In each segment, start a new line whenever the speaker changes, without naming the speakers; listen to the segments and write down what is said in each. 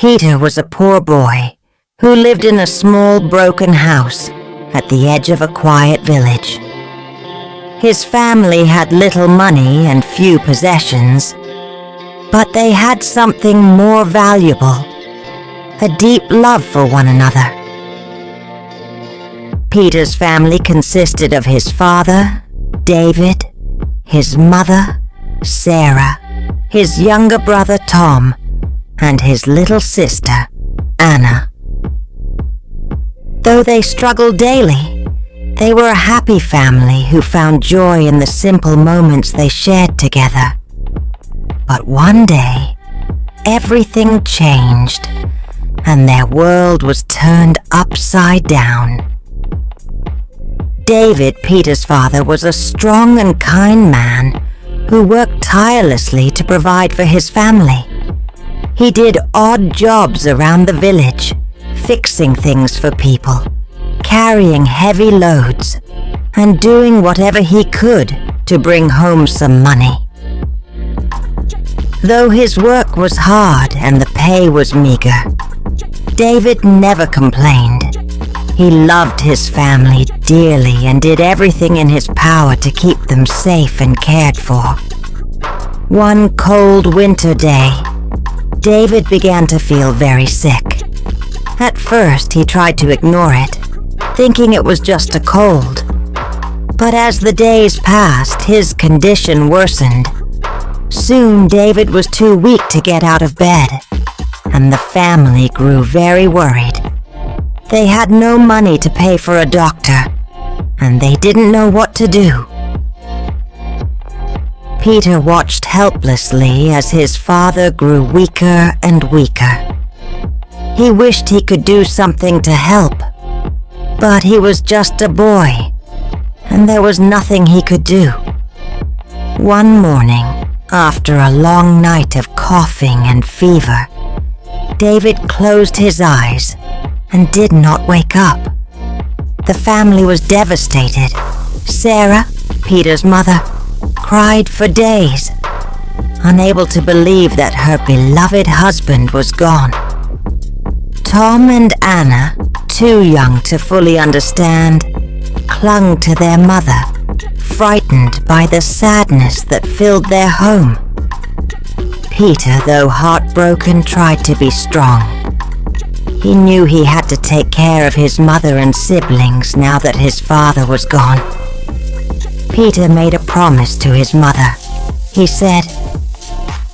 Peter was a poor boy who lived in a small broken house at the edge of a quiet village. His family had little money and few possessions, but they had something more valuable, a deep love for one another. Peter's family consisted of his father, David, his mother, Sarah, his younger brother Tom, and his little sister, Anna. Though they struggled daily, they were a happy family who found joy in the simple moments they shared together. But one day, everything changed, and their world was turned upside down. David, Peter's father, was a strong and kind man who worked tirelessly to provide for his family. He did odd jobs around the village, fixing things for people, carrying heavy loads, and doing whatever he could to bring home some money. Though his work was hard and the pay was meager, David never complained. He loved his family dearly and did everything in his power to keep them safe and cared for. One cold winter day, David began to feel very sick. At first, he tried to ignore it, thinking it was just a cold. But as the days passed, his condition worsened. Soon, David was too weak to get out of bed, and the family grew very worried. They had no money to pay for a doctor, and they didn't know what to do. Peter watched helplessly as his father grew weaker and weaker. He wished he could do something to help, but he was just a boy, and there was nothing he could do. One morning, after a long night of coughing and fever, David closed his eyes and did not wake up. The family was devastated. Sarah, Peter's mother, cried for days, unable to believe that her beloved husband was gone. Tom and Anna, too young to fully understand, clung to their mother, frightened by the sadness that filled their home. Peter, though heartbroken, tried to be strong. He knew he had to take care of his mother and siblings now that his father was gone. Peter made a promise to his mother. He said,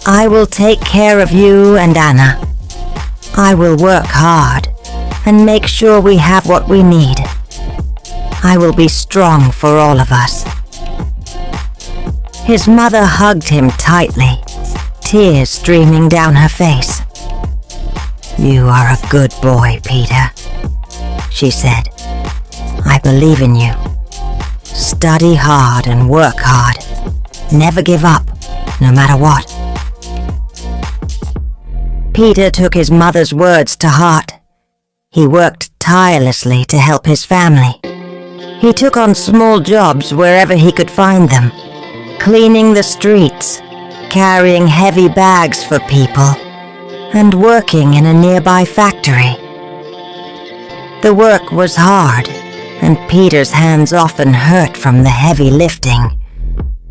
"I will take care of you and Anna. I will work hard and make sure we have what we need. I will be strong for all of us." His mother hugged him tightly, tears streaming down her face. "You are a good boy, Peter," she said. "I believe in you. Study hard and work hard. Never give up, no matter what." Peter took his mother's words to heart. He worked tirelessly to help his family. He took on small jobs wherever he could find them, cleaning the streets, carrying heavy bags for people, and working in a nearby factory. The work was hard, and Peter's hands often hurt from the heavy lifting.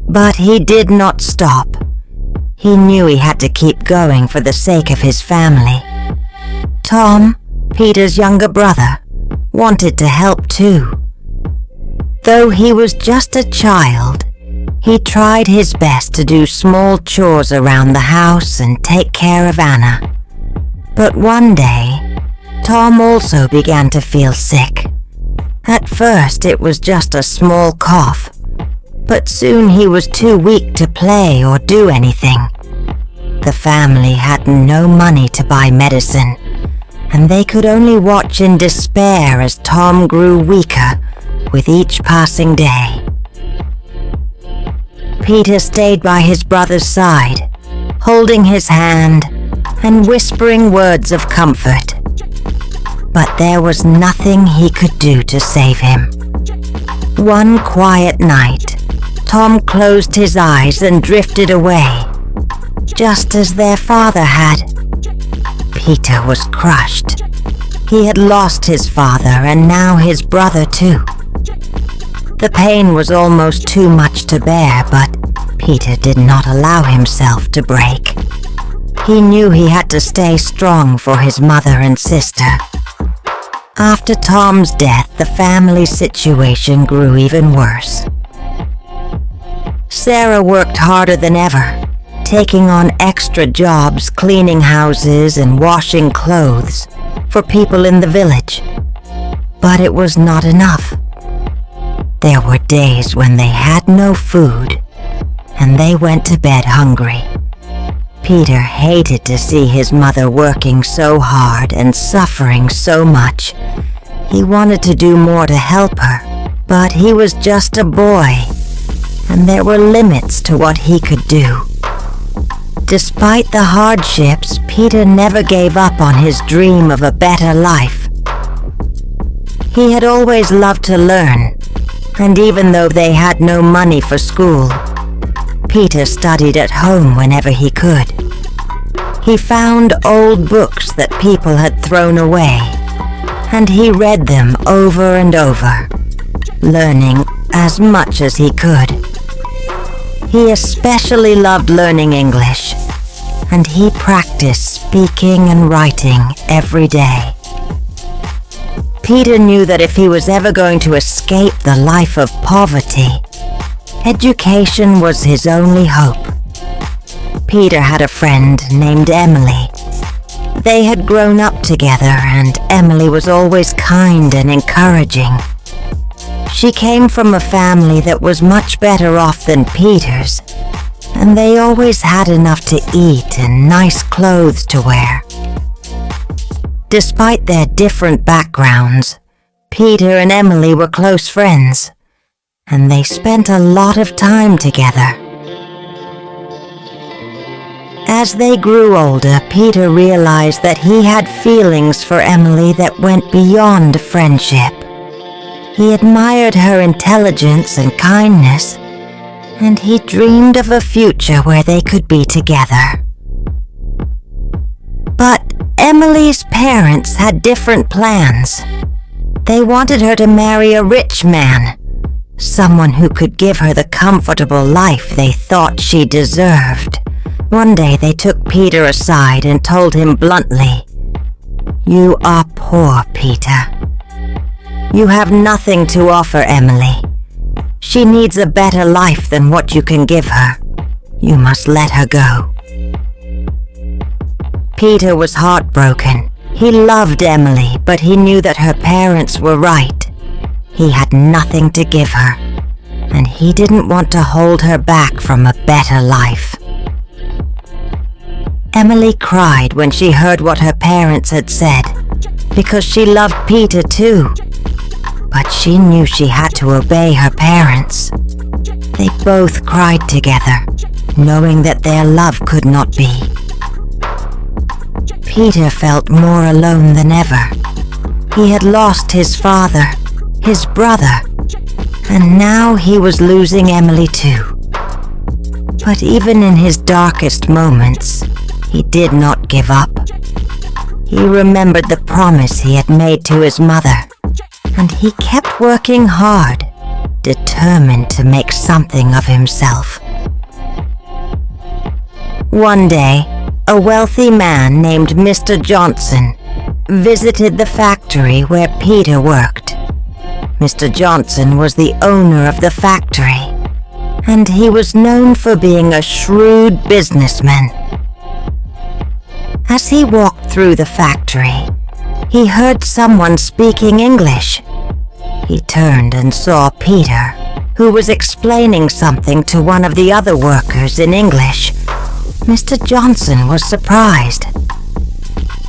But he did not stop. He knew he had to keep going for the sake of his family. Tom, Peter's younger brother, wanted to help too. Though he was just a child, he tried his best to do small chores around the house and take care of Anna. But one day, Tom also began to feel sick. At first, it was just a small cough, but soon he was too weak to play or do anything. The family had no money to buy medicine, and they could only watch in despair as Tom grew weaker with each passing day. Peter stayed by his brother's side, holding his hand and whispering words of comfort. But there was nothing he could do to save him. One quiet night, Tom closed his eyes and drifted away, just as their father had. Peter was crushed. He had lost his father and now his brother too. The pain was almost too much to bear, but Peter did not allow himself to break. He knew he had to stay strong for his mother and sister. After Tom's death, the family situation grew even worse. Sarah worked harder than ever, taking on extra jobs cleaning houses and washing clothes for people in the village. But it was not enough. There were days when they had no food, and they went to bed hungry. Peter hated to see his mother working so hard and suffering so much. He wanted to do more to help her, but he was just a boy, and there were limits to what he could do. Despite the hardships, Peter never gave up on his dream of a better life. He had always loved to learn, and even though they had no money for school, Peter studied at home whenever he could. He found old books that people had thrown away, and he read them over and over, learning as much as he could. He especially loved learning English, and he practiced speaking and writing every day. Peter knew that if he was ever going to escape the life of poverty, education was his only hope. Peter had a friend named Emily. They had grown up together, and Emily was always kind and encouraging. She came from a family that was much better off than Peter's, and they always had enough to eat and nice clothes to wear. Despite their different backgrounds, Peter and Emily were close friends, and they spent a lot of time together. As they grew older, Peter realized that he had feelings for Emily that went beyond friendship. He admired her intelligence and kindness, and he dreamed of a future where they could be together. But Emily's parents had different plans. They wanted her to marry a rich man, someone who could give her the comfortable life they thought she deserved. One day they took Peter aside and told him bluntly, "You are poor, Peter. You have nothing to offer Emily. She needs a better life than what you can give her. You must let her go." Peter was heartbroken. He loved Emily, but he knew that her parents were right. He had nothing to give her, and he didn't want to hold her back from a better life. Emily cried when she heard what her parents had said, because she loved Peter too. But she knew she had to obey her parents. They both cried together, knowing that their love could not be. Peter felt more alone than ever. He had lost his father, his brother, and now he was losing Emily too. But even in his darkest moments, he did not give up. He remembered the promise he had made to his mother, and he kept working hard, determined to make something of himself. One day, a wealthy man named Mr. Johnson visited the factory where Peter worked. Mr. Johnson was the owner of the factory, and he was known for being a shrewd businessman. As he walked through the factory, he heard someone speaking English. He turned and saw Peter, who was explaining something to one of the other workers in English. Mr. Johnson was surprised.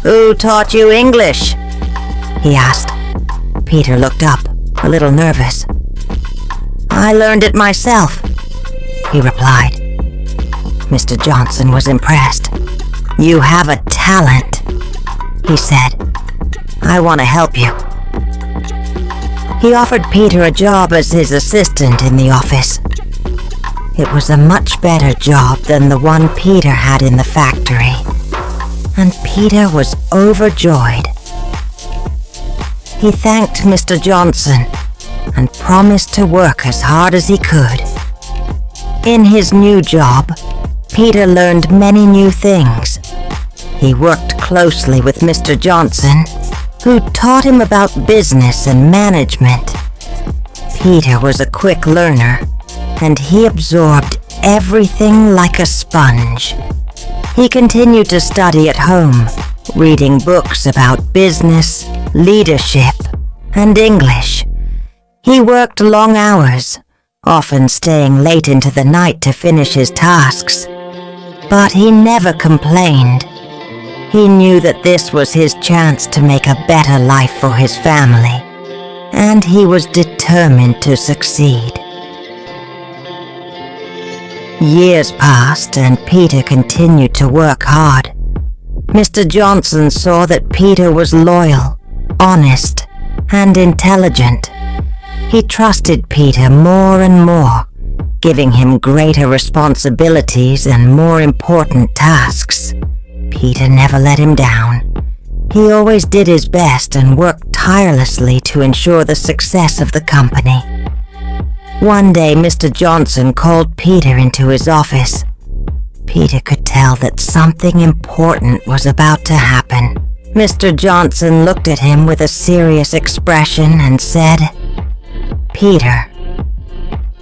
"Who taught you English?" he asked. Peter looked up, a little nervous. "I learned it myself," he replied. Mr. Johnson was impressed. "You have a talent," he said. "I want to help you." He offered Peter a job as his assistant in the office. It was a much better job than the one Peter had in the factory, and Peter was overjoyed. He thanked Mr. Johnson and promised to work as hard as he could. In his new job, Peter learned many new things. He worked closely with Mr. Johnson, who taught him about business and management. Peter was a quick learner, and he absorbed everything like a sponge. He continued to study at home, reading books about business, leadership, and English. He worked long hours, often staying late into the night to finish his tasks. But he never complained. He knew that this was his chance to make a better life for his family, and he was determined to succeed. Years passed, and Peter continued to work hard. Mr. Johnson saw that Peter was loyal, honest, and intelligent. He trusted Peter more and more, giving him greater responsibilities and more important tasks. Peter never let him down. He always did his best and worked tirelessly to ensure the success of the company. One day, Mr. Johnson called Peter into his office. Peter could tell that something important was about to happen. Mr. Johnson looked at him with a serious expression and said, "Peter,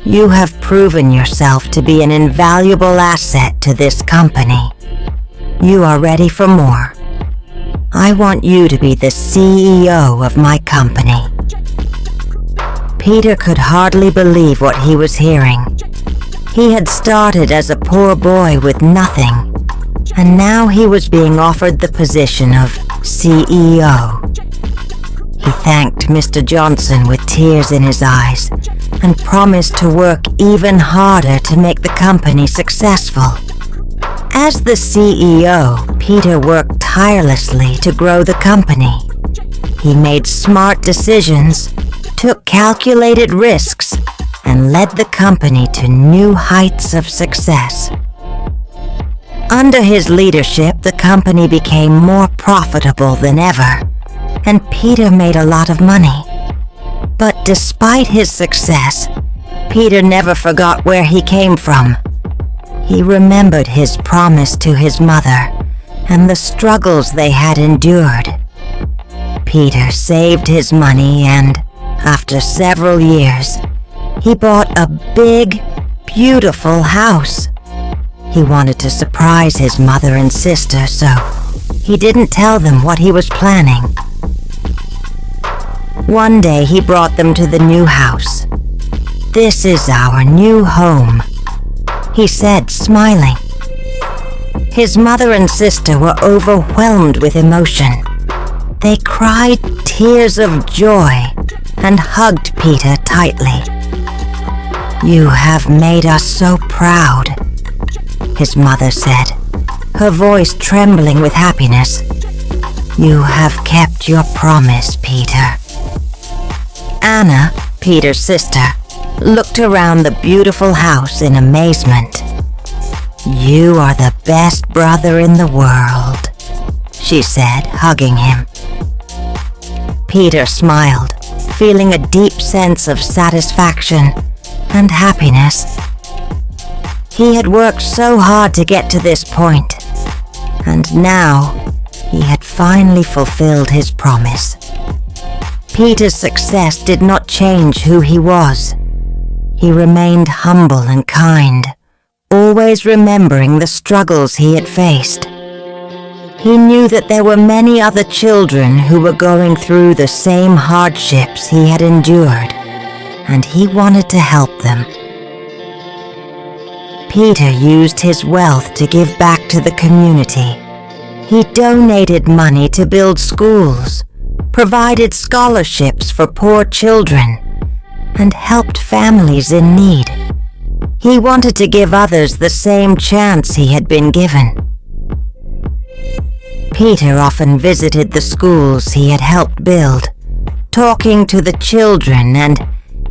you have proven yourself to be an invaluable asset to this company. You are ready for more. I want you to be the CEO of my company." Peter could hardly believe what he was hearing. He had started as a poor boy with nothing, and now he was being offered the position of CEO. He thanked Mr. Johnson with tears in his eyes and promised to work even harder to make the company successful. As the CEO, Peter worked tirelessly to grow the company. He made smart decisions, took calculated risks, and led the company to new heights of success. Under his leadership, the company became more profitable than ever, and Peter made a lot of money. But despite his success, Peter never forgot where he came from. He remembered his promise to his mother and the struggles they had endured. Peter saved his money and, after several years, he bought a big, beautiful house. He wanted to surprise his mother and sister, so he didn't tell them what he was planning. One day he brought them to the new house. "This is our new home," he said, smiling. His mother and sister were overwhelmed with emotion. They cried tears of joy and hugged Peter tightly. "You have made us so proud," his mother said, her voice trembling with happiness. "You have kept your promise, Peter." Anna, Peter's sister, looked around the beautiful house in amazement. "You are the best brother in the world," she said, hugging him. Peter smiled, feeling a deep sense of satisfaction and happiness. He had worked so hard to get to this point, and now he had finally fulfilled his promise. Peter's success did not change who he was. He remained humble and kind, always remembering the struggles he had faced. He knew that there were many other children who were going through the same hardships he had endured, and he wanted to help them. Peter used his wealth to give back to the community. He donated money to build schools, provided scholarships for poor children, and helped families in need. He wanted to give others the same chance he had been given. Peter often visited the schools he had helped build, talking to the children and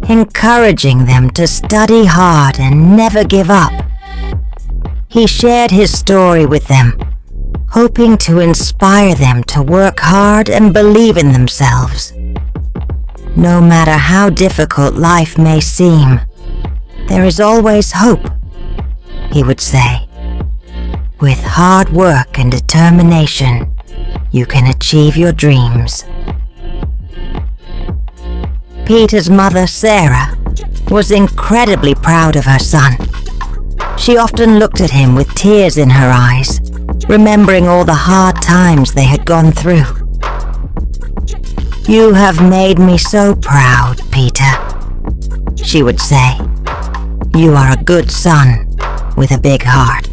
encouraging them to study hard and never give up. He shared his story with them, hoping to inspire them to work hard and believe in themselves. No matter how difficult life may seem, there is always hope, he would say. With hard work and determination, you can achieve your dreams. Peter's mother, Sarah, was incredibly proud of her son. She often looked at him with tears in her eyes, remembering all the hard times they had gone through. "You have made me so proud, Peter," she would say. "You are a good son with a big heart."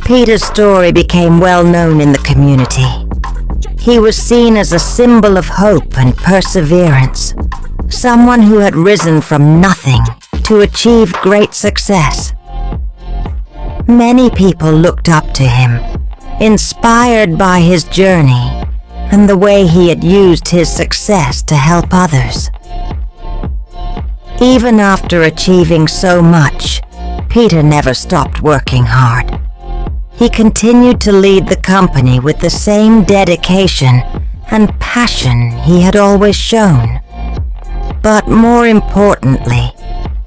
Peter's story became well known in the community. He was seen as a symbol of hope and perseverance, someone who had risen from nothing to achieve great success. Many people looked up to him, inspired by his journey and the way he had used his success to help others. Even after achieving so much, Peter never stopped working hard. He continued to lead the company with the same dedication and passion he had always shown. But more importantly,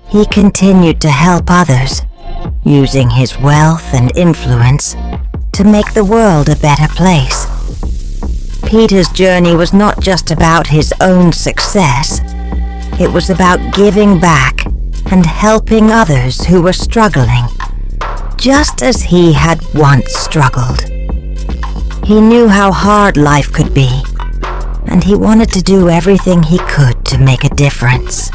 he continued to help others, using his wealth and influence to make the world a better place. Peter's journey was not just about his own success. It was about giving back and helping others who were struggling, just as he had once struggled. He knew how hard life could be, and he wanted to do everything he could to make a difference.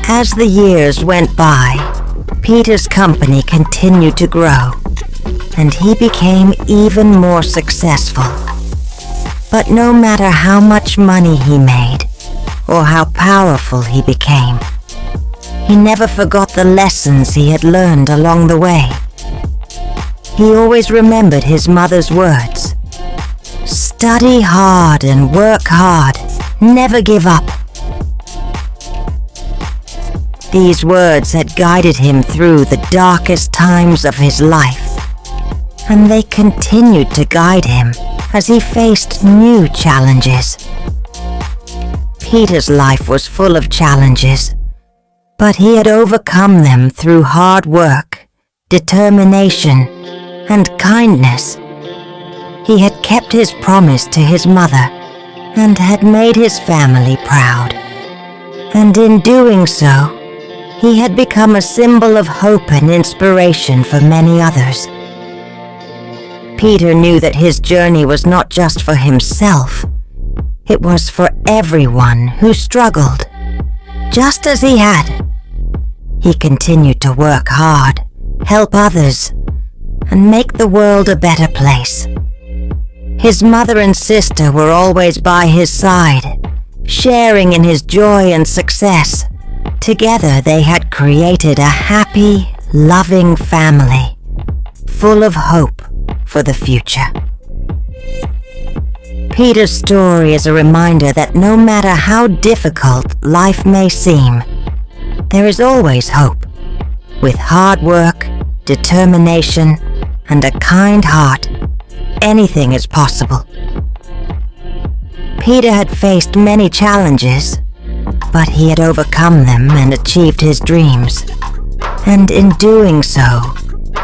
As the years went by, Peter's company continued to grow, and he became even more successful. But no matter how much money he made, or how powerful he became, he never forgot the lessons he had learned along the way. He always remembered his mother's words: "Study hard and work hard, never give up." These words had guided him through the darkest times of his life, and they continued to guide him as he faced new challenges. Peter's life was full of challenges, but he had overcome them through hard work, determination, and kindness. He had kept his promise to his mother and had made his family proud. And in doing so, he had become a symbol of hope and inspiration for many others. Peter knew that his journey was not just for himself. It was for everyone who struggled, just as he had. He continued to work hard, help others, and make the world a better place. His mother and sister were always by his side, sharing in his joy and success. Together they had created a happy, loving family, full of hope for the future. Peter's story is a reminder that no matter how difficult life may seem, there is always hope. With hard work, determination, and a kind heart, anything is possible. Peter had faced many challenges, but he had overcome them and achieved his dreams. And in doing so,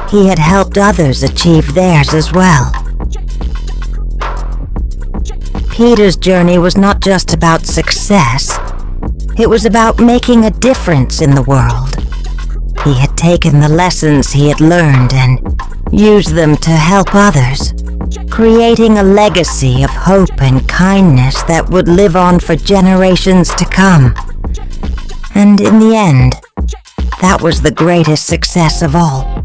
he had helped others achieve theirs as well. Peter's journey was not just about success. It was about making a difference in the world. He had taken the lessons he had learned and used them to help others, creating a legacy of hope and kindness that would live on for generations to come. And in the end, that was the greatest success of all.